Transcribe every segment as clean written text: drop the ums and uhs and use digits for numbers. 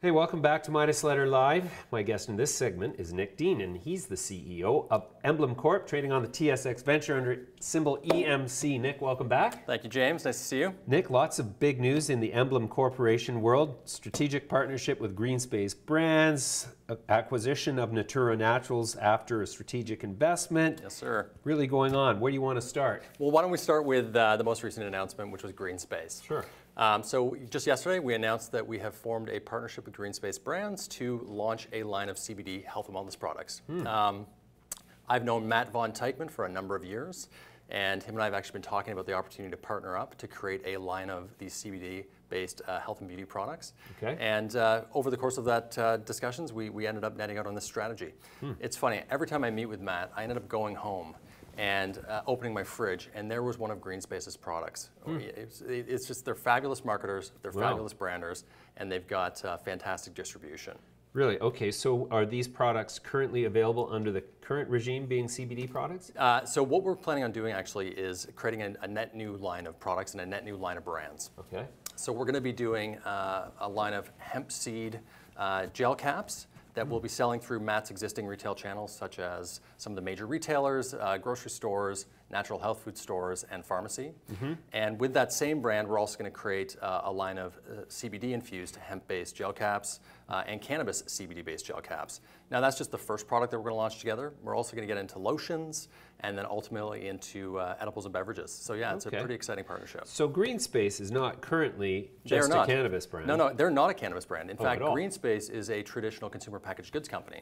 Hey, welcome back to Midas Letter Live. My guest in this segment is Nick Dean, and he's the CEO of Emblem Corp, trading on the TSX Venture under symbol EMC. Nick, welcome back. Thank you, James. Nice to see you. Nick, lots of big news in the Emblem Corporation world. Strategic partnership with GreenSpace Brands, acquisition of Natura Naturals after a strategic investment. Yes, sir. Really going on. Where do you want to start? Well, why don't we start with the most recent announcement, which was GreenSpace. Sure. So just yesterday, we announced that we have formed a partnership with GreenSpace Brands to launch a line of CBD health and wellness products. I've known Matt Von Teichman for a number of years, and him and I have actually been talking about the opportunity to partner up to create a line of these CBD-based health and beauty products. Okay. And over the course of that discussions, we ended up netting out on this strategy. It's funny, every time I meet with Matt, I ended up going home and opening my fridge, and there was one of GreenSpace's products. It's just, they're fabulous marketers, they're fabulous branders, and they've got fantastic distribution. Really? Okay, so are these products currently available under the current regime being CBD products? So what we're planning on doing actually is creating a net new line of products and a net new line of brands. Okay. So we're going to be doing a line of hemp seed gel caps that we'll be selling through Matt's existing retail channels, such as some of the major retailers, grocery stores, natural health food stores, and pharmacy. And with that same brand, we're also going to create a line of CBD-infused hemp-based gel caps and cannabis CBD-based gel caps. Now, that's just the first product that we're going to launch together. We're also going to get into lotions and then ultimately into edibles and beverages. So yeah, it's a pretty exciting partnership. So GreenSpace is not currently just a cannabis brand? No, they're not a cannabis brand. In fact, GreenSpace is a traditional consumer packaged goods company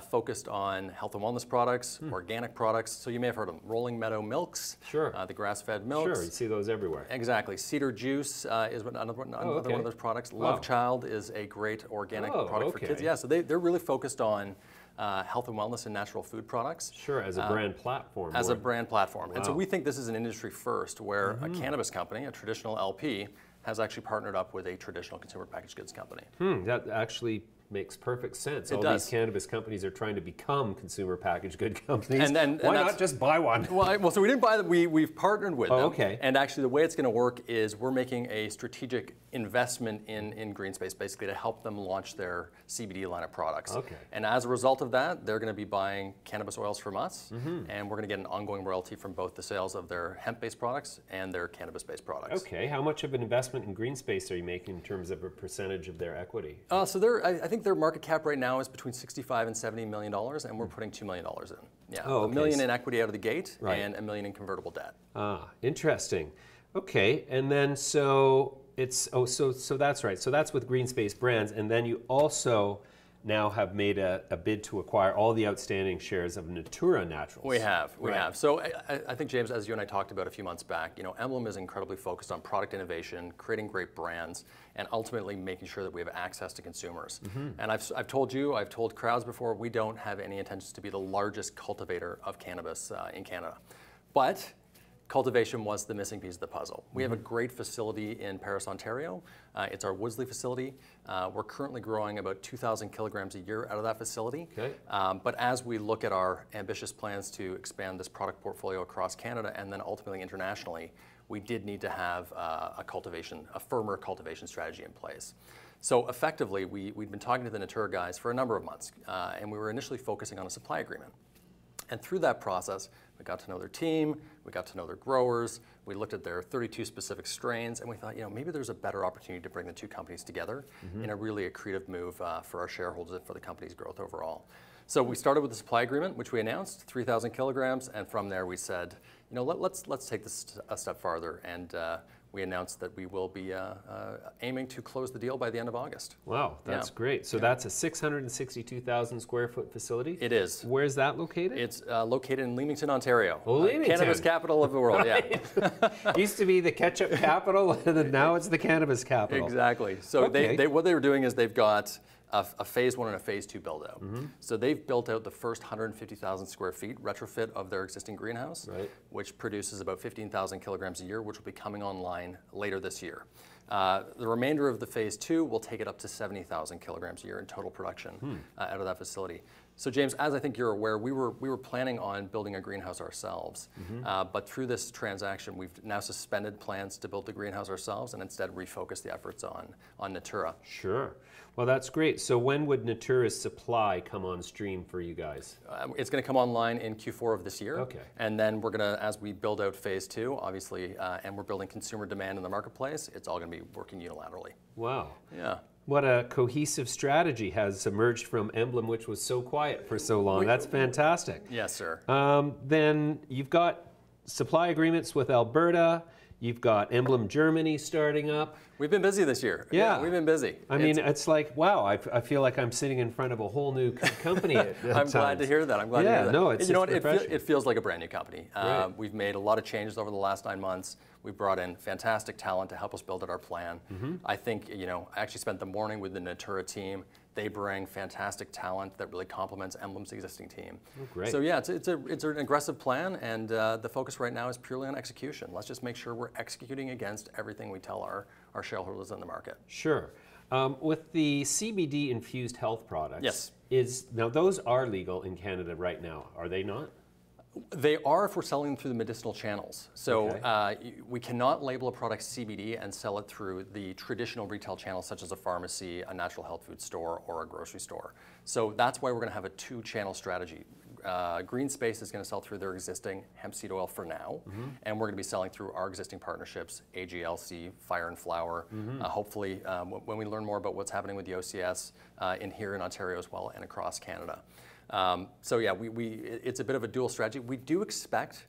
focused on health and wellness products, organic products. So you may have heard of them. Rolling Meadow Milks, the grass-fed milks. Sure, you see those everywhere. Exactly. Cedar Juice is another one of those products. Love Child is a great organic product for kids. Yeah, so they're really focused on health and wellness and natural food products. Sure, as a brand platform. As a brand platform. And so we think this is an industry first where a cannabis company, a traditional LP, has actually partnered up with a traditional consumer packaged goods company. That actually makes perfect sense. It All does. these cannabis companies are trying to become consumer packaged good companies. And why not just buy one? Well, so we didn't buy them. We've partnered with them. Okay. And actually, the way it's going to work is we're making a strategic investment in GreenSpace, basically to help them launch their CBD line of products. Okay. And as a result of that, they're going to be buying cannabis oils from us, and we're going to get an ongoing royalty from both the sales of their hemp-based products and their cannabis-based products. Okay. How much of an investment in GreenSpace are you making in terms of a percentage of their equity? So I think their market cap right now is between $65 and $70 million, and we're putting $2 million in. Yeah, $1 million in equity out of the gate and $1 million in convertible debt. Ah, interesting. Okay, and then so it's so that's right. So that's with GreenSpace Brands, and then you also now have made a bid to acquire all the outstanding shares of Natura Naturals. We have. So I think, James, as you and I talked about a few months back, Emblem is incredibly focused on product innovation, creating great brands, and ultimately making sure that we have access to consumers. And I've told you, I've told crowds before, we don't have any intentions to be the largest cultivator of cannabis in Canada. But cultivation was the missing piece of the puzzle. We have a great facility in Paris, Ontario. It's our Woodsley facility. We're currently growing about 2,000 kilograms a year out of that facility. Okay. But as we look at our ambitious plans to expand this product portfolio across Canada and then ultimately internationally, we did need to have a firmer cultivation strategy in place. So effectively, we'd been talking to the Natura guys for a number of months, and we were initially focusing on a supply agreement. And through that process, we got to know their team, we got to know their growers, we looked at their 32 specific strains, and we thought, maybe there's a better opportunity to bring the two companies together in a really accretive move for our shareholders and for the company's growth overall. So we started with the supply agreement, which we announced, 3,000 kilograms, and from there we said, let's take this a step farther, and we announced that we will be aiming to close the deal by the end of August. Wow, that's great. So that's a 662,000 square foot facility? It is. Where's that located? It's located in Leamington, Ontario. Oh, Leamington. Cannabis capital of the world, right. Used to be the ketchup capital, and now it's the cannabis capital. Exactly. So what they were doing is they've got a phase 1 and a phase 2 build out. So they've built out the first 150,000 square feet retrofit of their existing greenhouse, which produces about 15,000 kilograms a year, which will be coming online later this year. The remainder of the phase 2 will take it up to 70,000 kilograms a year in total production out of that facility. So James, as I think you're aware, we were planning on building a greenhouse ourselves, but through this transaction, we've now suspended plans to build the greenhouse ourselves and instead refocus the efforts on Natura. Sure. Well, that's great. So when would Natura's supply come on stream for you guys? It's going to come online in Q4 of this year. Okay. And then we're going to, as we build out phase 2, obviously, and we're building consumer demand in the marketplace, it's all going to be working unilaterally. Wow. Yeah. What a cohesive strategy has emerged from Emblem, which was so quiet for so long. That's fantastic. Yes, sir. Then you've got supply agreements with Alberta. You've got Emblem Germany starting up. We've been busy this year. Yeah. We've been busy. I mean, it's like, wow, I feel like I'm sitting in front of a whole new company at I'm glad to hear that. I'm glad to hear that. No, it's you know what? refreshing. It feels like a brand new company. Right. We've made a lot of changes over the last 9 months. We've brought in fantastic talent to help us build out our plan. I think, I actually spent the morning with the Natura team. They bring fantastic talent that really complements Emblem's existing team. Oh, great. So yeah, it's an aggressive plan, and the focus right now is purely on execution. Let's just make sure we're executing against everything we tell our shareholders in the market. Sure. With the CBD-infused health products, yes. Now those are legal in Canada right now, are they not? They are if we're selling them through the medicinal channels. So Okay. we cannot label a product CBD and sell it through the traditional retail channels such as a pharmacy, a natural health food store, or a grocery store. So that's why we're going to have a 2-channel strategy. GreenSpace is going to sell through their existing hemp seed oil for now, and we're going to be selling through our existing partnerships, AGLC, Fire and Flower. Hopefully, when we learn more about what's happening with the OCS here in Ontario as well and across Canada. So yeah, it's a bit of a dual strategy. We do expect,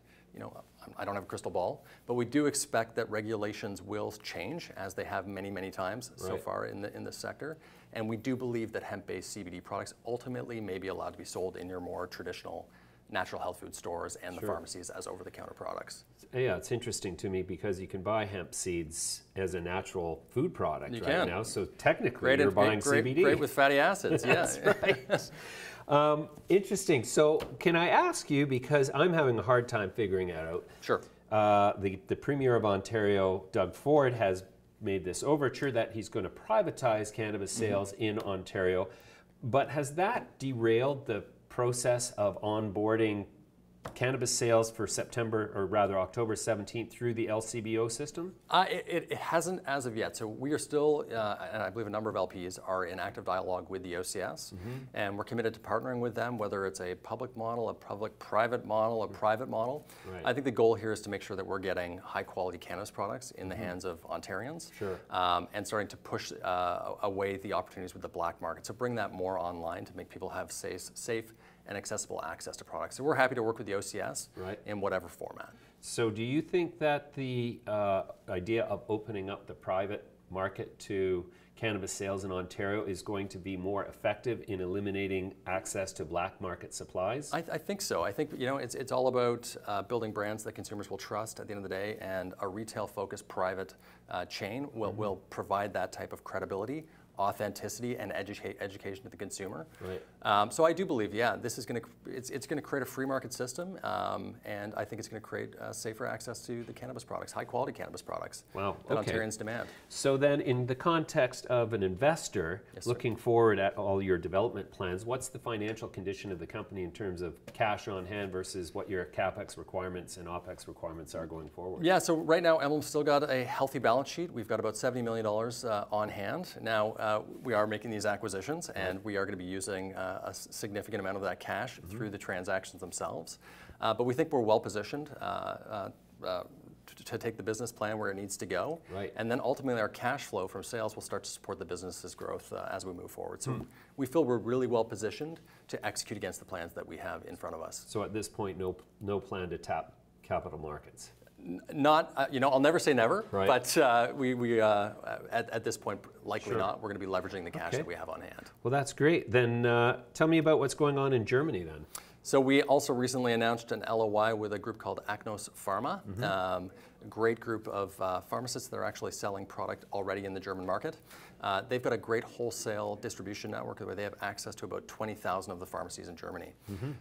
I don't have a crystal ball, but we do expect that regulations will change as they have many, many times so far in this sector. And we do believe that hemp-based CBD products ultimately may be allowed to be sold in your more traditional natural health food stores and the pharmacies as over-the-counter products. Yeah, it's interesting to me because you can buy hemp seeds as a natural food product now. So technically, you're buying CBD. Great with fatty acids. That's Yeah. right. Interesting. So can I ask you, because I'm having a hard time figuring it out. Sure. The Premier of Ontario, Doug Ford, has made this overture that he's going to privatize cannabis sales in Ontario. But has that derailed the process of onboarding cannabis sales for September, or rather October 17th, through the LCBO system? It hasn't as of yet. So we are still, and I believe a number of LPs are in active dialogue with the OCS, and we're committed to partnering with them, whether it's a public model, a public-private model, a private model. Right. I think the goal here is to make sure that we're getting high-quality cannabis products in the hands of Ontarians, and starting to push away the opportunities with the black market. So bring that more online to make people have safe and accessible access to products. So we're happy to work with the OCS in whatever format. So do you think that the idea of opening up the private market to cannabis sales in Ontario is going to be more effective in eliminating access to black market supplies? I think so. I think it's all about building brands that consumers will trust at the end of the day, and a retail-focused private chain will provide that type of credibility, authenticity, and education to the consumer. So I do believe, this is going to create a free market system, and I think it's going to create safer access to the cannabis products, high quality cannabis products that Ontarians demand. So then, in the context of an investor looking forward at all your development plans, what's the financial condition of the company in terms of cash on hand versus what your CapEx requirements and OpEx requirements are going forward? Yeah, so right now Emblem's still got a healthy balance sheet. We've got about $70 million on hand. Now, we are making these acquisitions, and we are going to be using a significant amount of that cash through the transactions themselves. But we think we're well positioned to take the business plan where it needs to go. And then ultimately our cash flow from sales will start to support the business's growth as we move forward. So we feel we're really well positioned to execute against the plans that we have in front of us. So at this point, no plan to tap capital markets? Not, I'll never say never, but at this point, likely not. We're going to be leveraging the cash that we have on hand. Well, that's great. Then tell me about what's going on in Germany then. So we also recently announced an LOI with a group called Akros Pharma, a great group of pharmacists that are actually selling product already in the German market. They've got a great wholesale distribution network where they have access to about 20,000 of the pharmacies in Germany.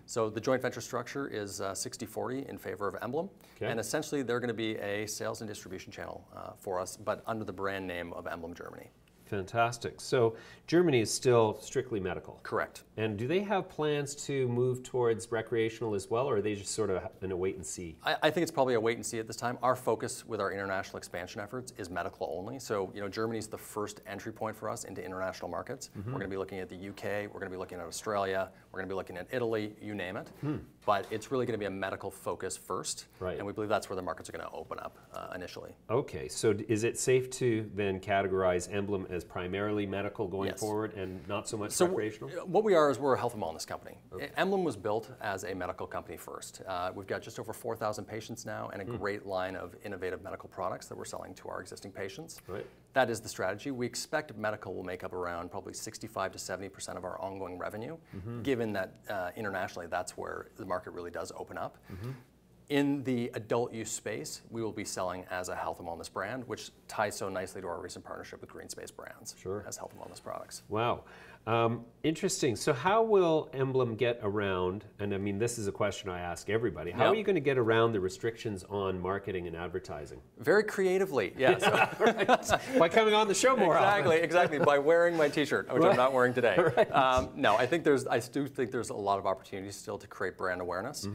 So the joint venture structure is 60-40 in favor of Emblem, and essentially they're going to be a sales and distribution channel for us, but under the brand name of Emblem Germany. Fantastic. So Germany is still strictly medical. Correct. And do they have plans to move towards recreational as well, or are they just sort of in a wait and see? I think it's probably a wait and see at this time. Our focus with our international expansion efforts is medical only. So, Germany is the first entry point for us into international markets. We're going to be looking at the UK, we're going to be looking at Australia, we're going to be looking at Italy, you name it. But it's really going to be a medical focus first. Right. And we believe that's where the markets are going to open up initially. Okay, so is it safe to then categorize Emblem as primarily medical going forward and not so much recreational? What we are is we're a health and wellness company. Okay. Emblem was built as a medical company first. We've got just over 4,000 patients now and a great line of innovative medical products that we're selling to our existing patients. Right. That is the strategy. We expect medical will make up around probably 65 to 70% of our ongoing revenue, given that internationally that's where the market really does open up. In the adult use space, we will be selling as a health and wellness brand, which ties so nicely to our recent partnership with GreenSpace Brands as health and wellness products. Wow. Interesting. So how will Emblem get around, and I mean, this is a question I ask everybody, how are you going to get around the restrictions on marketing and advertising? Very creatively, yes. By coming on the show more often. Exactly. By wearing my t-shirt, which I'm not wearing today. No, I do think there's a lot of opportunities still to create brand awareness.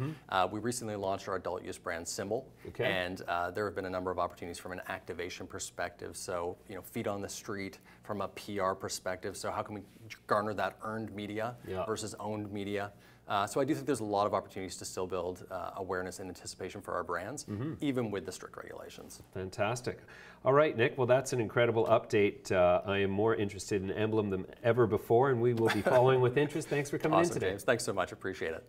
We recently launched our adult use brand symbol, and there have been a number of opportunities from an activation perspective. So, feet on the street, from a PR perspective. So how can we garner that earned media versus owned media? So I do think there's a lot of opportunities to still build awareness and anticipation for our brands, even with the strict regulations. Fantastic. All right, Nick, well, that's an incredible update. I am more interested in Emblem than ever before, and we will be following with interest. Thanks for coming in today. James. Thanks so much. Appreciate it.